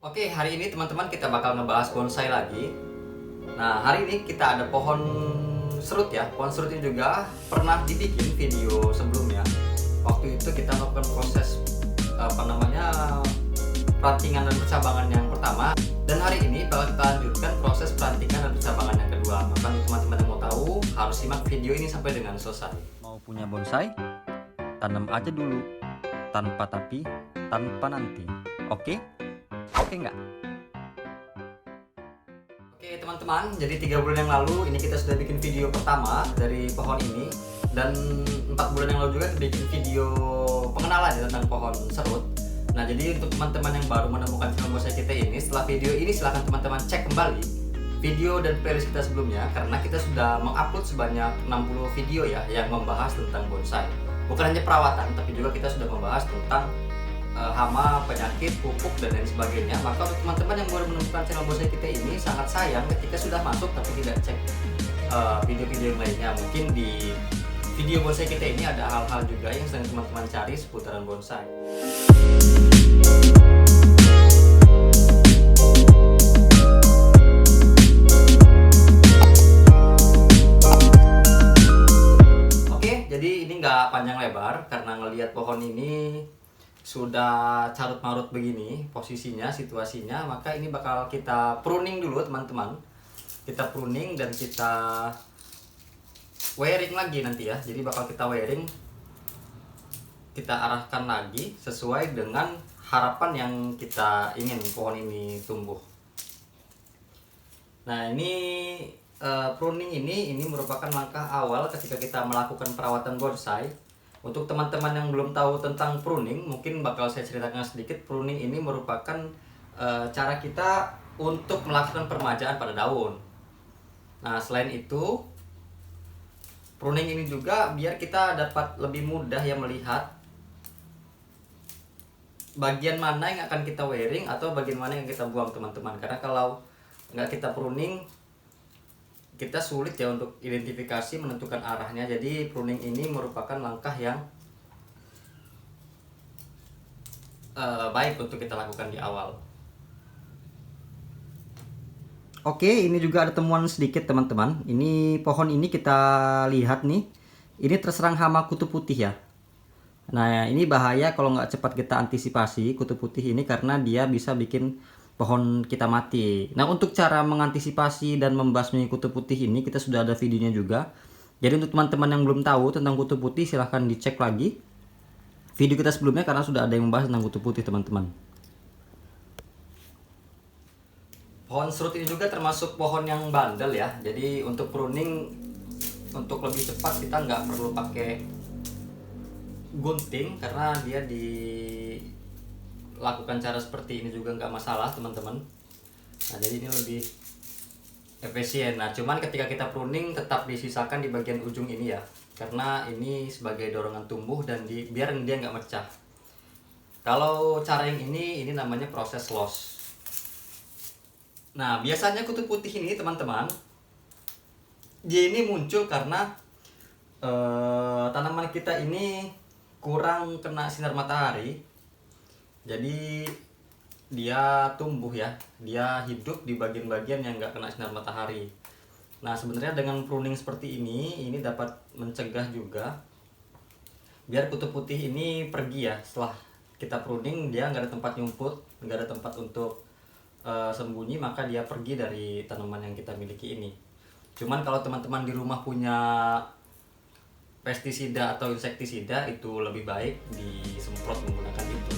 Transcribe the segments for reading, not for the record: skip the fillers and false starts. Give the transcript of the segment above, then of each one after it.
Oke, hari ini teman-teman kita bakal ngebahas bonsai lagi. Nah, hari ini kita ada pohon serut ya. Pohon serut ini juga pernah dibikin video sebelumnya. Waktu itu kita melakukan proses perantingan dan percabangan yang pertama. Dan hari ini bakal kita lanjutkan proses perantingan dan percabangan yang kedua. Maka untuk teman-teman yang mau tahu, harus simak video ini sampai dengan selesai. Mau punya bonsai? Tanam aja dulu, tanpa tapi, tanpa nanti. Oke? Oke nggak? Oke teman-teman, jadi 3 bulan yang lalu ini kita sudah bikin video pertama dari pohon ini. Dan 4 bulan yang lalu juga kita bikin video pengenalan ya, tentang pohon serut. Nah, jadi untuk teman-teman yang baru menemukan channel bonsai kita ini, setelah video ini silahkan teman-teman cek kembali video dan playlist kita sebelumnya, karena kita sudah mengupload sebanyak 60 video ya yang membahas tentang bonsai. Bukan hanya perawatan, tapi juga kita sudah membahas tentang hama, penyakit, pupuk, dan lain sebagainya. Maka untuk teman-teman yang baru menemukan channel bonsai kita ini, sangat sayang ketika sudah masuk tapi tidak cek video-video yang lainnya. Mungkin di video bonsai kita ini ada hal-hal juga yang sedang teman-teman cari seputaran bonsai. Oke, jadi ini nggak panjang lebar karena ngelihat pohon ini sudah carut marut begini posisinya, situasinya, maka ini bakal kita pruning dulu teman-teman. Kita pruning dan kita wiring lagi nanti ya. Jadi bakal kita wiring, kita arahkan lagi sesuai dengan harapan yang kita ingin pohon ini tumbuh. Nah, ini pruning ini merupakan langkah awal ketika kita melakukan perawatan bonsai. Untuk teman-teman yang belum tahu tentang pruning, mungkin bakal saya ceritakan sedikit. Pruning ini merupakan cara kita untuk melakukan permajaan pada daun. Nah, selain itu, pruning ini juga biar kita dapat lebih mudah ya melihat bagian mana yang akan kita wiring atau bagian mana yang kita buang teman-teman. Karena kalau nggak kita pruning, kita sulit ya untuk identifikasi, menentukan arahnya. Jadi pruning ini merupakan langkah yang baik untuk kita lakukan di awal. Oke, ini juga ada temuan sedikit teman-teman. Ini pohon ini kita lihat nih, ini terserang hama kutu putih ya. Nah, ini bahaya kalau nggak cepat kita antisipasi kutu putih ini, karena dia bisa bikin pohon kita mati. Nah, untuk cara mengantisipasi dan membasmi kutu putih ini kita sudah ada videonya juga. Jadi untuk teman-teman yang belum tahu tentang kutu putih, silahkan dicek lagi video kita sebelumnya, karena sudah ada yang membahas tentang kutu putih teman-teman. Pohon serut ini juga termasuk pohon yang bandel ya. Jadi untuk pruning, untuk lebih cepat kita nggak perlu pakai gunting, karena dia dilakukan cara seperti ini juga nggak masalah teman-teman. Nah, jadi ini lebih efisien. Nah, cuman ketika kita pruning tetap disisakan di bagian ujung ini ya, karena ini sebagai dorongan tumbuh dan biar dia nggak mecah. Kalau cara yang ini namanya proses loss. Nah, biasanya kutu putih ini teman-teman, dia ini muncul karena tanaman kita ini kurang kena sinar matahari. Jadi dia tumbuh ya, dia hidup di bagian-bagian yang nggak kena sinar matahari. Nah, sebenarnya dengan pruning seperti ini dapat mencegah juga biar kutu putih ini pergi ya. Setelah kita pruning, dia nggak ada tempat nyumput, nggak ada tempat untuk sembunyi, maka dia pergi dari tanaman yang kita miliki ini. Cuman kalau teman-teman di rumah punya pestisida atau insektisida, itu lebih baik disemprot menggunakan itu.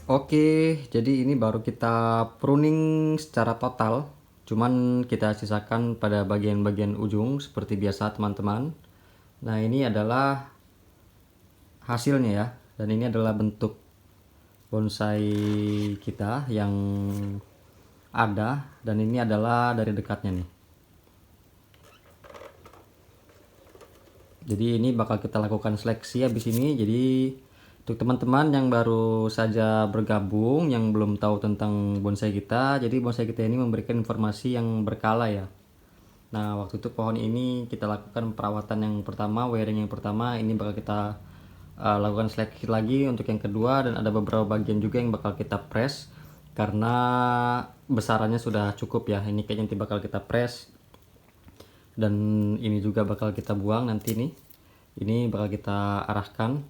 Oke, jadi ini baru kita pruning secara total. Cuman kita sisakan pada bagian-bagian ujung seperti biasa teman-teman. Nah, ini adalah hasilnya ya. Dan ini adalah bentuk bonsai kita yang ada. Dan ini adalah dari dekatnya nih. Jadi ini bakal kita lakukan seleksi habis ini. Jadi untuk teman-teman yang baru saja bergabung, yang belum tahu tentang bonsai kita, jadi bonsai kita ini memberikan informasi yang berkala ya. Nah, waktu itu pohon ini kita lakukan perawatan yang pertama, wiring yang pertama, ini bakal kita lakukan seleksi lagi untuk yang kedua, dan ada beberapa bagian juga yang bakal kita press karena besarannya sudah cukup ya. Ini kayaknya nanti bakal kita press, dan ini juga bakal kita buang nanti nih. Ini bakal kita arahkan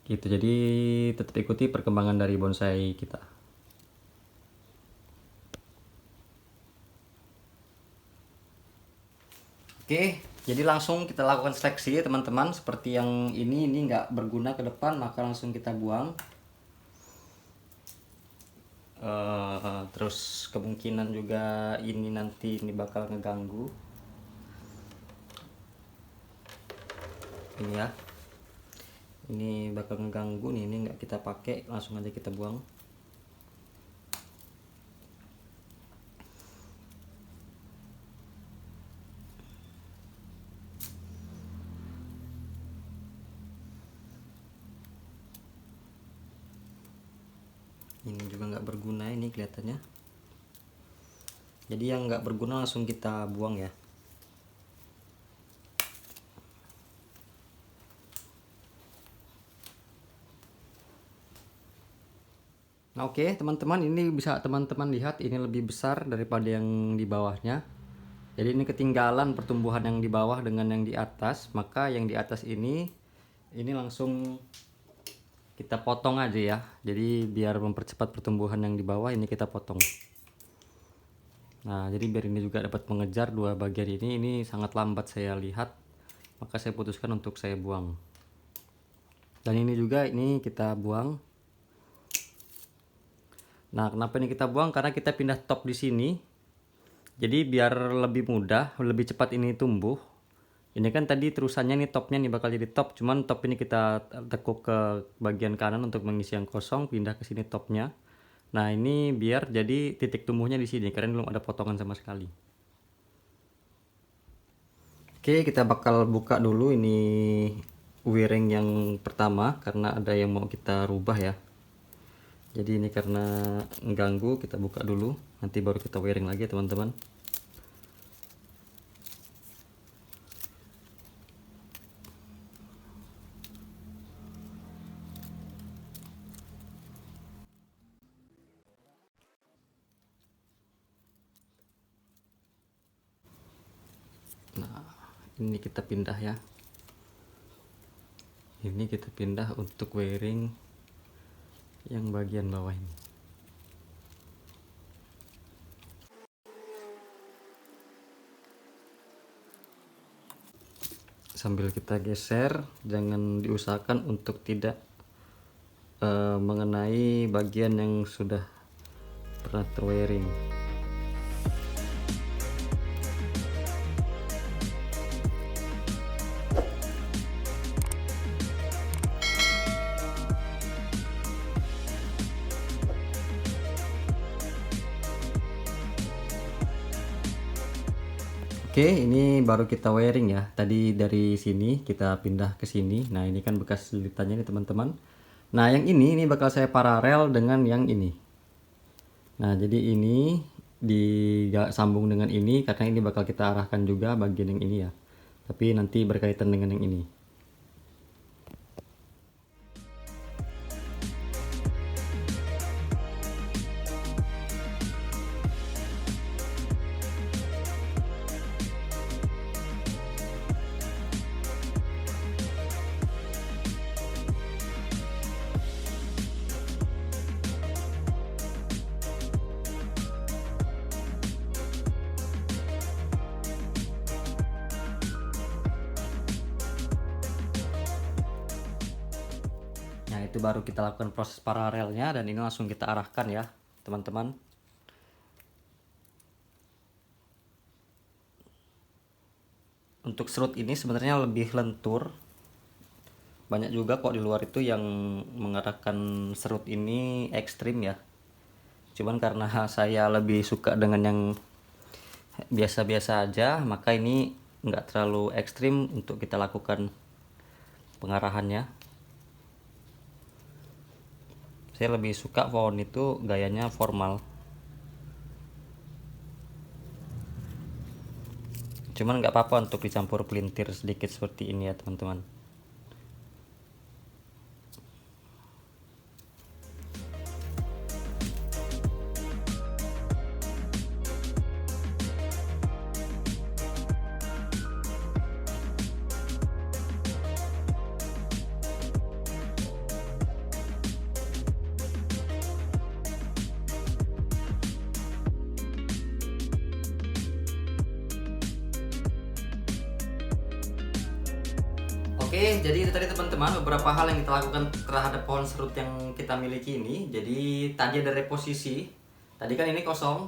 gitu. Jadi tetap ikuti perkembangan dari bonsai kita. Oke, jadi langsung kita lakukan seleksi ya teman-teman. Seperti yang ini nggak berguna ke depan, maka langsung kita buang. Terus kemungkinan juga ini nanti ini bakal ngeganggu. Ini ya, ini bakal ngeganggu nih, ini nggak kita pakai, langsung aja kita buang. Ini juga nggak berguna ini kelihatannya. Jadi yang nggak berguna langsung kita buang ya. Nah, oke teman-teman, ini bisa teman-teman lihat ini lebih besar daripada yang di bawahnya. Jadi ini ketinggalan pertumbuhan yang di bawah dengan yang di atas, maka yang di atas ini langsung kita potong aja ya. Jadi biar mempercepat pertumbuhan yang di bawah, ini kita potong. Nah, jadi biar ini juga dapat mengejar dua bagian ini sangat lambat saya lihat, maka saya putuskan untuk saya buang. Dan ini juga ini kita buang. Nah, kenapa ini kita buang? Karena kita pindah top di sini. Jadi biar lebih mudah, lebih cepat ini tumbuh. Ini kan tadi terusannya nih, topnya nih bakal jadi top, cuman top ini kita tekuk ke bagian kanan untuk mengisi yang kosong, pindah ke sini topnya. Nah, ini biar jadi titik tumbuhnya di sini karena belum ada potongan sama sekali. Oke, kita bakal buka dulu ini wiring yang pertama karena ada yang mau kita rubah ya. Jadi ini karena mengganggu, kita buka dulu, nanti baru kita wiring lagi teman-teman. Nah, ini kita pindah ya. Ini kita pindah untuk wiring yang bagian bawah ini. Sambil kita geser, jangan diusahakan untuk tidak mengenai bagian yang sudah pernah terwiring. Oke, ini baru kita wiring ya. Tadi dari sini kita pindah ke sini. Nah, ini kan bekas lilitannya nih teman-teman. Nah, yang ini bakal saya paralel dengan yang ini. Nah, jadi ini disambung dengan ini karena ini bakal kita arahkan juga bagian yang ini ya. Tapi nanti berkaitan dengan yang ini. Nah, itu baru kita lakukan proses paralelnya, dan ini langsung kita arahkan ya teman-teman. Untuk serut ini sebenarnya lebih lentur. Banyak juga kok di luar itu yang mengarahkan serut ini ekstrim ya. Cuman karena saya lebih suka dengan yang biasa-biasa aja, maka ini nggak terlalu ekstrim untuk kita lakukan pengarahannya. Saya lebih suka pohon itu gayanya formal. Cuman nggak apa-apa untuk dicampur pelintir sedikit seperti ini ya teman-teman. Oke, jadi itu tadi teman-teman beberapa hal yang kita lakukan terhadap pohon serut yang kita miliki ini. Jadi tadi ada reposisi. Tadi kan ini kosong.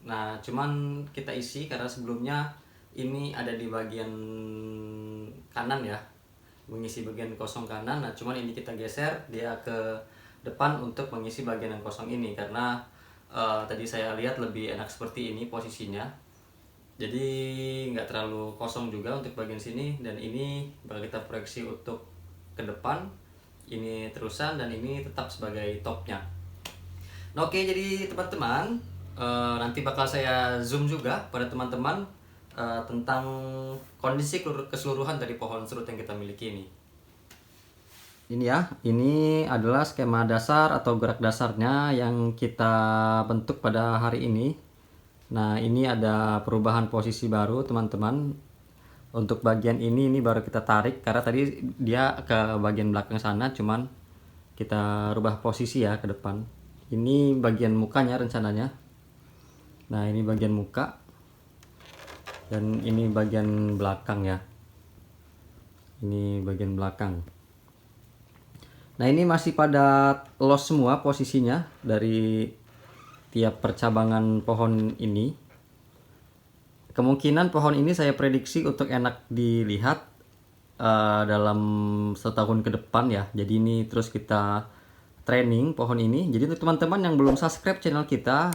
Nah, cuman kita isi karena sebelumnya ini ada di bagian kanan ya. Mengisi bagian kosong kanan. Nah, cuman ini kita geser dia ke depan untuk mengisi bagian yang kosong ini karena tadi saya lihat lebih enak seperti ini posisinya. Jadi nggak terlalu kosong juga untuk bagian sini, dan ini bakal kita proyeksi untuk ke depan, ini terusan dan ini tetap sebagai topnya. Nah, oke, jadi teman-teman nanti bakal saya zoom juga pada teman-teman tentang kondisi keseluruhan dari pohon serut yang kita miliki ini. Ini ya, ini adalah skema dasar atau gerak dasarnya yang kita bentuk pada hari ini. Nah, ini ada perubahan posisi baru teman-teman. Untuk bagian ini baru kita tarik karena tadi dia ke bagian belakang sana, cuman kita rubah posisi ya ke depan. Ini bagian mukanya rencananya. Nah, ini bagian muka dan ini bagian belakang ya. Ini bagian belakang. Nah, ini masih pada los semua posisinya dari tiap percabangan pohon ini. Kemungkinan pohon ini saya prediksi untuk enak dilihat dalam setahun ke depan ya. Jadi ini terus kita training pohon ini. Jadi untuk teman-teman yang belum subscribe channel kita,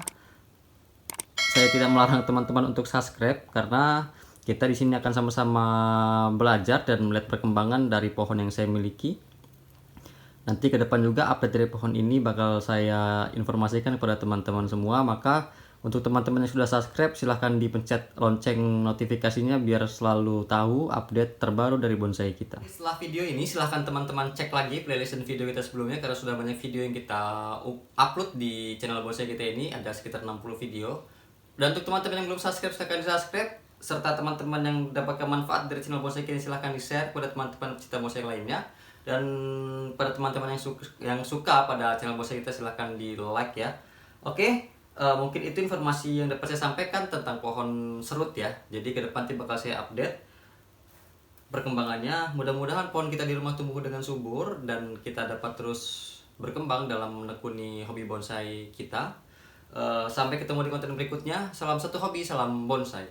saya tidak melarang teman-teman untuk subscribe karena kita di sini akan sama-sama belajar dan melihat perkembangan dari pohon yang saya miliki. Nanti ke depan juga update dari pohon ini bakal saya informasikan kepada teman-teman semua. Maka untuk teman-teman yang sudah subscribe, silahkan dipencet lonceng notifikasinya biar selalu tahu update terbaru dari bonsai kita. Setelah video ini silahkan teman-teman cek lagi playlist dan video kita sebelumnya karena sudah banyak video yang kita upload di channel bonsai kita ini, ada sekitar 60 video. Dan untuk teman-teman yang belum subscribe, silahkan di subscribe. Serta teman-teman yang dapatkan manfaat dari channel bonsai kita, silahkan di share kepada teman-teman pecinta bonsai lainnya. Dan pada teman-teman yang suka pada channel bonsai kita, silahkan di like ya. Oke, mungkin itu informasi yang dapat saya sampaikan tentang pohon serut ya. Jadi ke depan bakal saya update perkembangannya. Mudah-mudahan pohon kita di rumah tumbuh dengan subur dan kita dapat terus berkembang dalam menekuni hobi bonsai kita. Sampai ketemu di konten berikutnya. Salam satu hobi, salam bonsai.